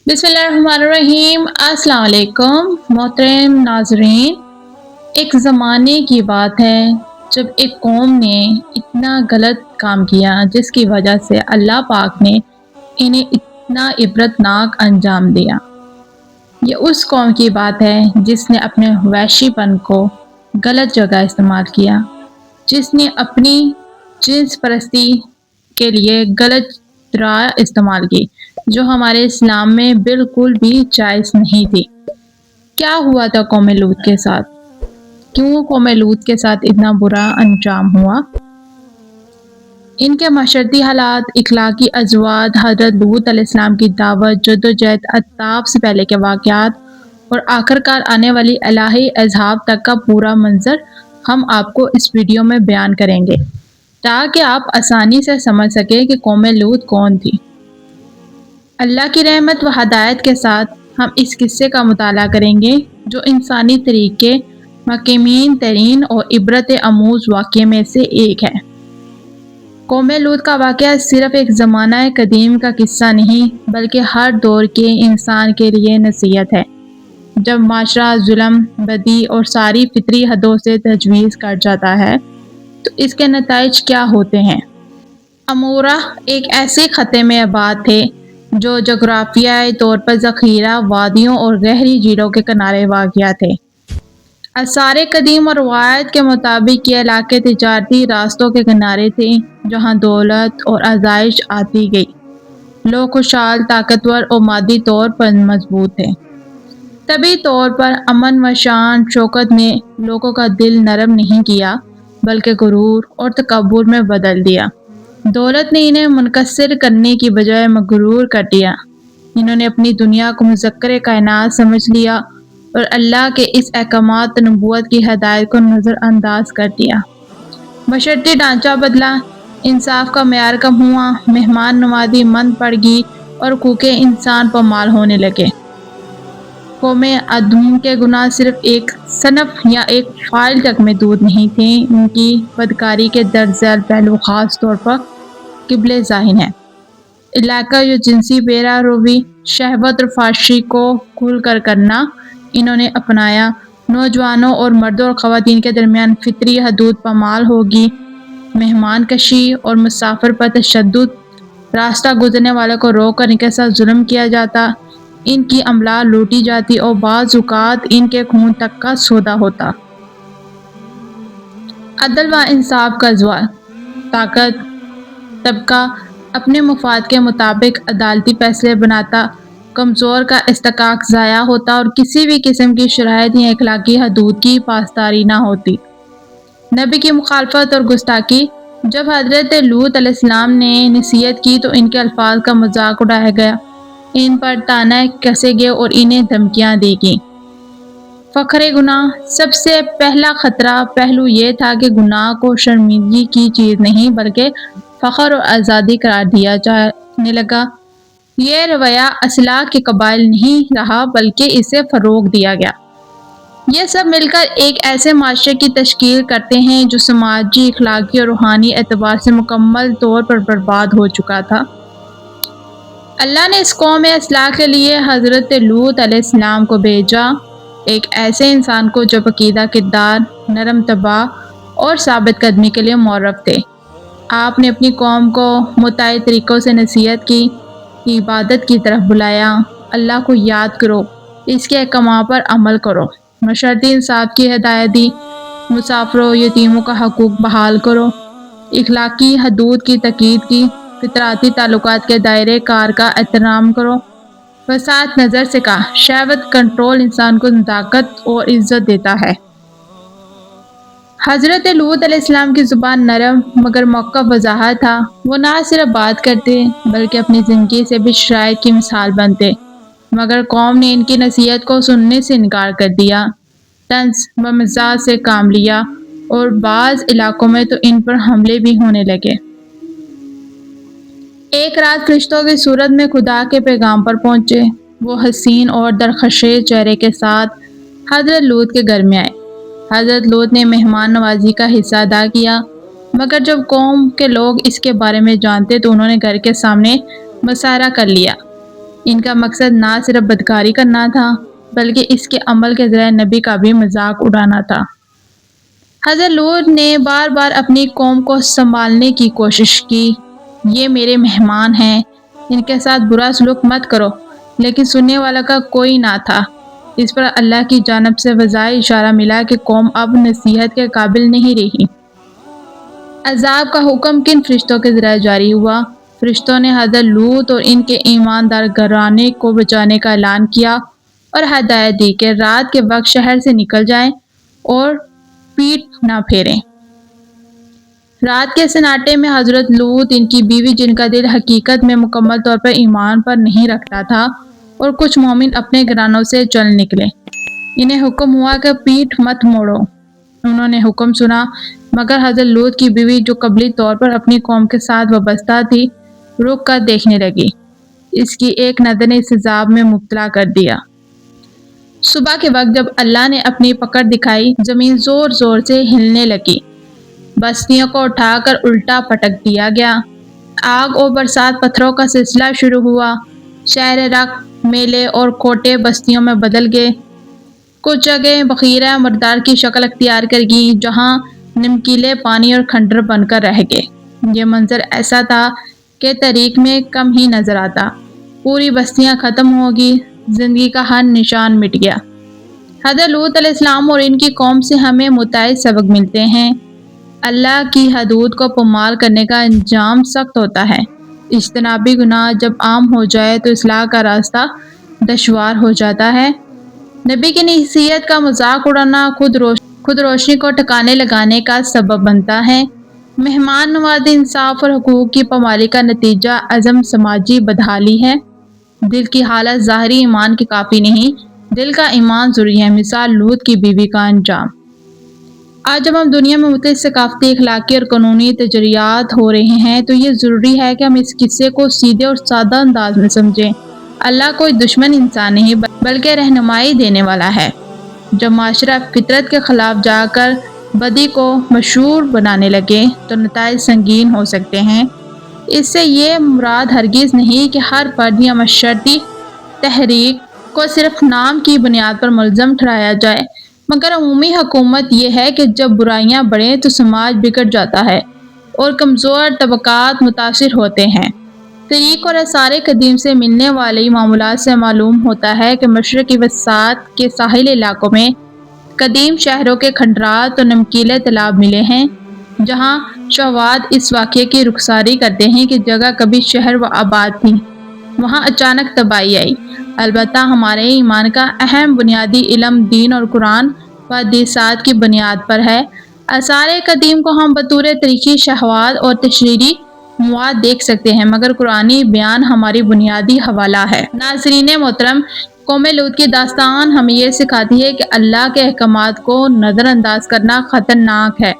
بسم اللہ الرحمن الرحیم۔ السلام علیکم محترم ناظرین۔ ایک زمانے کی بات ہے جب ایک قوم نے اتنا غلط کام کیا جس کی وجہ سے اللہ پاک نے انہیں اتنا عبرتناک انجام دیا۔ یہ اس قوم کی بات ہے جس نے اپنے وحشی پن کو غلط جگہ استعمال کیا، جس نے اپنی جنس پرستی کے لیے غلط راہ استعمال کی جو ہمارے اسلام میں بالکل بھی جائز نہیں تھی۔ کیا ہوا تھا قوم لوط کے ساتھ؟ کیوں قوم لوط کے ساتھ اتنا برا انجام ہوا؟ ان کے معاشرتی حالات، اخلاقی ازواج، حضرت لوط علیہ السلام کی دعوت، جدوجہد، عذاب سے پہلے کے واقعات اور آخرکار آنے والی الہی عذاب تک کا پورا منظر ہم آپ کو اس ویڈیو میں بیان کریں گے تاکہ آپ آسانی سے سمجھ سکیں کہ قوم لوط کون تھی۔ اللہ کی رحمت و ہدایت کے ساتھ ہم اس قصے کا مطالعہ کریں گے جو انسانی تاریخ کے محکمین ترین اور عبرت آموز واقعے میں سے ایک ہے۔ قوم لوط کا واقعہ صرف ایک زمانہ قدیم کا قصہ نہیں بلکہ ہر دور کے انسان کے لیے نصیحت ہے۔ جب معاشرہ ظلم، بدی اور ساری فطری حدوں سے تجاوز کر جاتا ہے تو اس کے نتائج کیا ہوتے ہیں؟ امورہ ایک ایسے خطے میں آباد تھے جو جغرافیائی طور پر ذخیرہ وادیوں اور گہری جھیلوں کے کنارے واقع تھے۔ آثار قدیم اور روایت کے مطابق یہ علاقے تجارتی راستوں کے کنارے تھے جہاں دولت اور آسائش آتی گئی۔ لوگ خوشحال، طاقتور اور مادی طور پر مضبوط تھے۔ طبعی طور پر امن و شان شوکت نے لوگوں کا دل نرم نہیں کیا بلکہ غرور اور تکبر میں بدل دیا۔ دولت نے انہیں منکسر کرنے کی بجائے مغرور کر دیا۔ انہوں نے اپنی دنیا کو مذکر کائنات سمجھ لیا اور اللہ کے اس احکامات نبوت کی ہدایت کو نظر انداز کر دیا۔ معاشرتی ڈھانچہ بدلا، انصاف کا معیار کم ہوا، مہمان نوازی مند پڑ گئی اور حقوق انسان پامال ہونے لگے۔ قوم آدم کے گناہ صرف ایک صنف یا ایک فعل تک محدود نہیں تھے، ان کی بدکاری کے درج ذیل پہلو خاص طور پر قبل ذہن ہے۔ علاقہ یا جنسی پیرا روی، شہوت اور فحاشی کو کھل کر کرنا انہوں نے اپنایا۔ نوجوانوں اور مردوں اور خواتین کے درمیان فطری حدود پامال ہوگی۔ مہمان کشی اور مسافر پر تشدد، راستہ گزرنے والوں کو روک کر ان کے ساتھ ظلم کیا جاتا، ان کی املاک لوٹی جاتی اور بعض اوقات ان کے خون تک کا سودا ہوتا۔ عدل و انصاف کا زوال، طاقت طبقہ اپنے مفاد کے مطابق عدالتی فیصلے بناتا، کمزور کا استحقاق ضائع ہوتا اور کسی بھی قسم کی شرائط یا اخلاقی حدود کی پاسداری نہ ہوتی۔ نبی کی مخالفت اور گستاخی، جب حضرت لوط علیہ السلام نے نصیحت کی تو ان کے الفاظ کا مذاق اڑایا گیا، ان پر طعنہ کسے گئے اور انہیں دھمکیاں دی گئیں۔ فخر گناہ، سب سے پہلا خطرہ پہلو یہ تھا کہ گناہ کو شرمندگی کی چیز نہیں بلکہ فخر اور آزادی قرار دیا جانے لگا۔ یہ رویہ اصلاح کے قابل نہیں رہا بلکہ اسے فروغ دیا گیا۔ یہ سب مل کر ایک ایسے معاشرے کی تشکیل کرتے ہیں جو سماجی، اخلاقی اور روحانی اعتبار سے مکمل طور پر برباد ہو چکا تھا۔ اللہ نے اس قوم میں اصلاح کے لیے حضرت لوط علیہ السلام کو بھیجا، ایک ایسے انسان کو جو پاکیزہ کردار، نرم طبع اور ثابت قدمی کے لیے معروف تھے۔ آپ نے اپنی قوم کو متعدد طریقوں سے نصیحت کی، عبادت کی طرف بلایا، اللہ کو یاد کرو، اس کے احکامات پر عمل کرو، معاشرتی انصاف کی ہدایت دی، مسافروں، یتیموں کا حقوق بحال کرو، اخلاقی حدود کی تاکید کی، فطرتی تعلقات کے دائرۂ کار کا احترام کرو، وسعت نظر سے کہا، شہوت کنٹرول انسان کو نزاکت اور عزت دیتا ہے۔ حضرت لوط علیہ السلام کی زبان نرم مگر موقف وضاحت تھا۔ وہ نہ صرف بات کرتے بلکہ اپنی زندگی سے بھی شرائط کی مثال بنتے، مگر قوم نے ان کی نصیحت کو سننے سے انکار کر دیا، طنز و مزاح سے کام لیا اور بعض علاقوں میں تو ان پر حملے بھی ہونے لگے۔ ایک رات فرشتوں کی صورت میں خدا کے پیغام پر پہنچے۔ وہ حسین اور درخشش چہرے کے ساتھ حضرت لوط کے گھر میں آئے۔ حضرت لوط نے مہمان نوازی کا حصہ ادا کیا، مگر جب قوم کے لوگ اس کے بارے میں جانتے تو انہوں نے گھر کے سامنے مظاہرہ کر لیا۔ ان کا مقصد نہ صرف بدکاری کرنا تھا بلکہ اس کے عمل کے ذریعے نبی کا بھی مذاق اڑانا تھا۔ حضرت لوط نے بار بار اپنی قوم کو سنبھالنے کی کوشش کی، یہ میرے مہمان ہیں، ان کے ساتھ برا سلوک مت کرو، لیکن سننے والا کا کوئی نہ تھا۔ اس پر اللہ کی جانب سے واضح اشارہ ملا کہ قوم اب نصیحت کے قابل نہیں رہی۔ عذاب کا حکم کن فرشتوں کے ذریعے جاری ہوا؟ فرشتوں نے حضرت لوط اور ان کے ایماندار گھرانے کو بچانے کا اعلان کیا اور ہدایت دی کہ رات کے وقت شہر سے نکل جائیں اور پیٹ نہ پھیریں۔ رات کے سناٹے میں حضرت لوط، ان کی بیوی جن کا دل حقیقت میں مکمل طور پر ایمان پر نہیں رکھتا تھا، اور کچھ مومن اپنے گھرانوں سے چل نکلے۔ انہیں حکم ہوا کہ پیٹ مت موڑو۔ انہوں نے حکم سنا، مگر حضرت لوط کی بیوی جو قبلی طور پر اپنی قوم کے ساتھ وابستہ تھی، رک کر دیکھنے لگی۔ اس کی ایک نظر نے اس عذاب میں مبتلا کر دیا۔ صبح کے وقت جب اللہ نے اپنی پکڑ دکھائی، زمین زور زور سے ہلنے لگی، بستیوں کو اٹھا کر الٹا پٹک دیا گیا، آگ اور برسات پتھروں کا سلسلہ شروع ہوا، شہر رق، میلے اور کوٹے بستیوں میں بدل گئے، کچھ جگہیں بحیرہ مردار کی شکل اختیار کر گئیں جہاں نمکیلے پانی اور کھنڈر بن کر رہ گئے۔ یہ منظر ایسا تھا کہ تاریخ میں کم ہی نظر آتا، پوری بستیاں ختم ہو گئی، زندگی کا ہر نشان مٹ گیا۔ حضرت لوط علیہ السلام اور ان کی قوم سے ہمیں متعدد سبق ملتے ہیں۔ اللہ کی حدود کو پامال کرنے کا انجام سخت ہوتا ہے۔ اجتنابی گناہ جب عام ہو جائے تو اصلاح کا راستہ دشوار ہو جاتا ہے۔ نبی کی نصیحت کا مذاق اڑانا خود روشنی کو ٹھکانے لگانے کا سبب بنتا ہے۔ مہمان نوازی، انصاف اور حقوق کی پامالی کا نتیجہ عظم سماجی بدحالی ہے۔ دل کی حالت ظاہری ایمان کی کافی نہیں، دل کا ایمان ضروری ہے۔ مثال لوط کی بیوی کا انجام۔ آج جب ہم دنیا میں مختلف ثقافتی، اخلاقی اور قانونی تجریات ہو رہے ہیں تو یہ ضروری ہے کہ ہم اس قصے کو سیدھے اور سادہ انداز میں سمجھیں۔ اللہ کوئی دشمن انسان نہیں بلکہ رہنمائی دینے والا ہے۔ جب معاشرہ فطرت کے خلاف جا کر بدی کو مشہور بنانے لگے تو نتائج سنگین ہو سکتے ہیں۔ اس سے یہ مراد ہرگز نہیں کہ ہر فرد یا معاشرتی تحریک کو صرف نام کی بنیاد پر ملزم ٹھہرایا جائے، مگر عمومی حکومت یہ ہے کہ جب برائیاں بڑھیں تو سماج بگڑ جاتا ہے اور کمزور طبقات متاثر ہوتے ہیں۔ تاریخ اور آثار قدیم سے ملنے والی معلومات سے معلوم ہوتا ہے کہ مشرقی وسطیٰ کے ساحلی علاقوں میں قدیم شہروں کے کھنڈرات اور نمکیلے تالاب ملے ہیں، جہاں شواہد اس واقعے کی رخساری کرتے ہیں کہ جگہ کبھی شہر و آباد تھی، وہاں اچانک تباہی آئی۔ البتہ ہمارے ایمان کا اہم بنیادی علم دین اور قرآن و حدیثات کی بنیاد پر ہے۔ آثار قدیم کو ہم بطور تاریخی شواہد اور تشریحی مواد دیکھ سکتے ہیں، مگر قرآنی بیان ہماری بنیادی حوالہ ہے۔ ناظرین محترم، قوم لوط کی داستان ہمیں یہ سکھاتی ہے کہ اللہ کے احکامات کو نظر انداز کرنا خطرناک ہے۔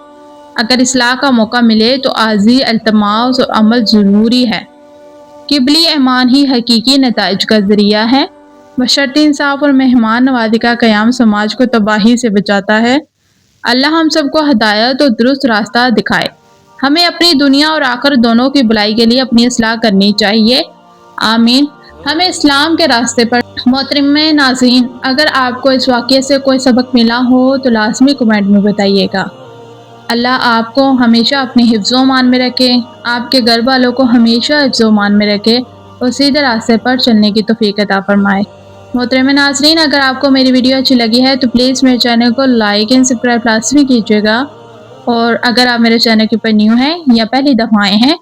اگر اصلاح کا موقع ملے تو عاجزی، التماس اور عمل ضروری ہے۔ قبلی ایمان ہی حقیقی نتائج کا ذریعہ ہے۔ بشرطِ انصاف اور مہمان نوازی کا قیام سماج کو تباہی سے بچاتا ہے۔ اللہ ہم سب کو ہدایت اور درست راستہ دکھائے۔ ہمیں اپنی دنیا اور آخرت دونوں کی بھلائی کے لیے اپنی اصلاح کرنی چاہیے۔ آمین۔ ہمیں اسلام کے راستے پر محترم ناظرین، اگر آپ کو اس واقعے سے کوئی سبق ملا ہو تو لازمی کمنٹ میں بتائیے گا۔ اللہ آپ کو ہمیشہ اپنے حفظ و امان میں رکھے، آپ کے گھر والوں کو ہمیشہ حفظ و امان میں رکھے اور سیدھے راستے پر چلنے کی توفیق عطا فرمائے۔ محترم ناظرین، اگر آپ کو میری ویڈیو اچھی لگی ہے تو پلیز میرے چینل کو لائک اینڈ سبسکرائب لازمی کیجیے گا، اور اگر آپ میرے چینل کے اوپر نیو ہیں یا پہلی دفعہ آئے ہیں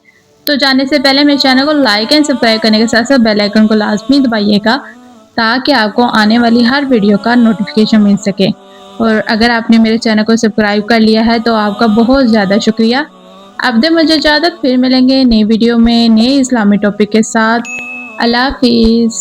تو جانے سے پہلے میرے چینل کو لائک اینڈ سبسکرائب کرنے کے ساتھ ساتھ بیل آئیکن کو لازمی دبائیے گا تاکہ آپ کو آنے والی ہر ویڈیو کا نوٹیفیکیشن مل سکے۔ اور اگر آپ نے میرے چینل کو سبسکرائب کر لیا ہے تو آپ کا بہت زیادہ شکریہ۔ اب دے مجھے اجازت، پھر ملیں گے نئی ویڈیو میں نئے اسلامی ٹاپک کے ساتھ۔ اللہ حافظ۔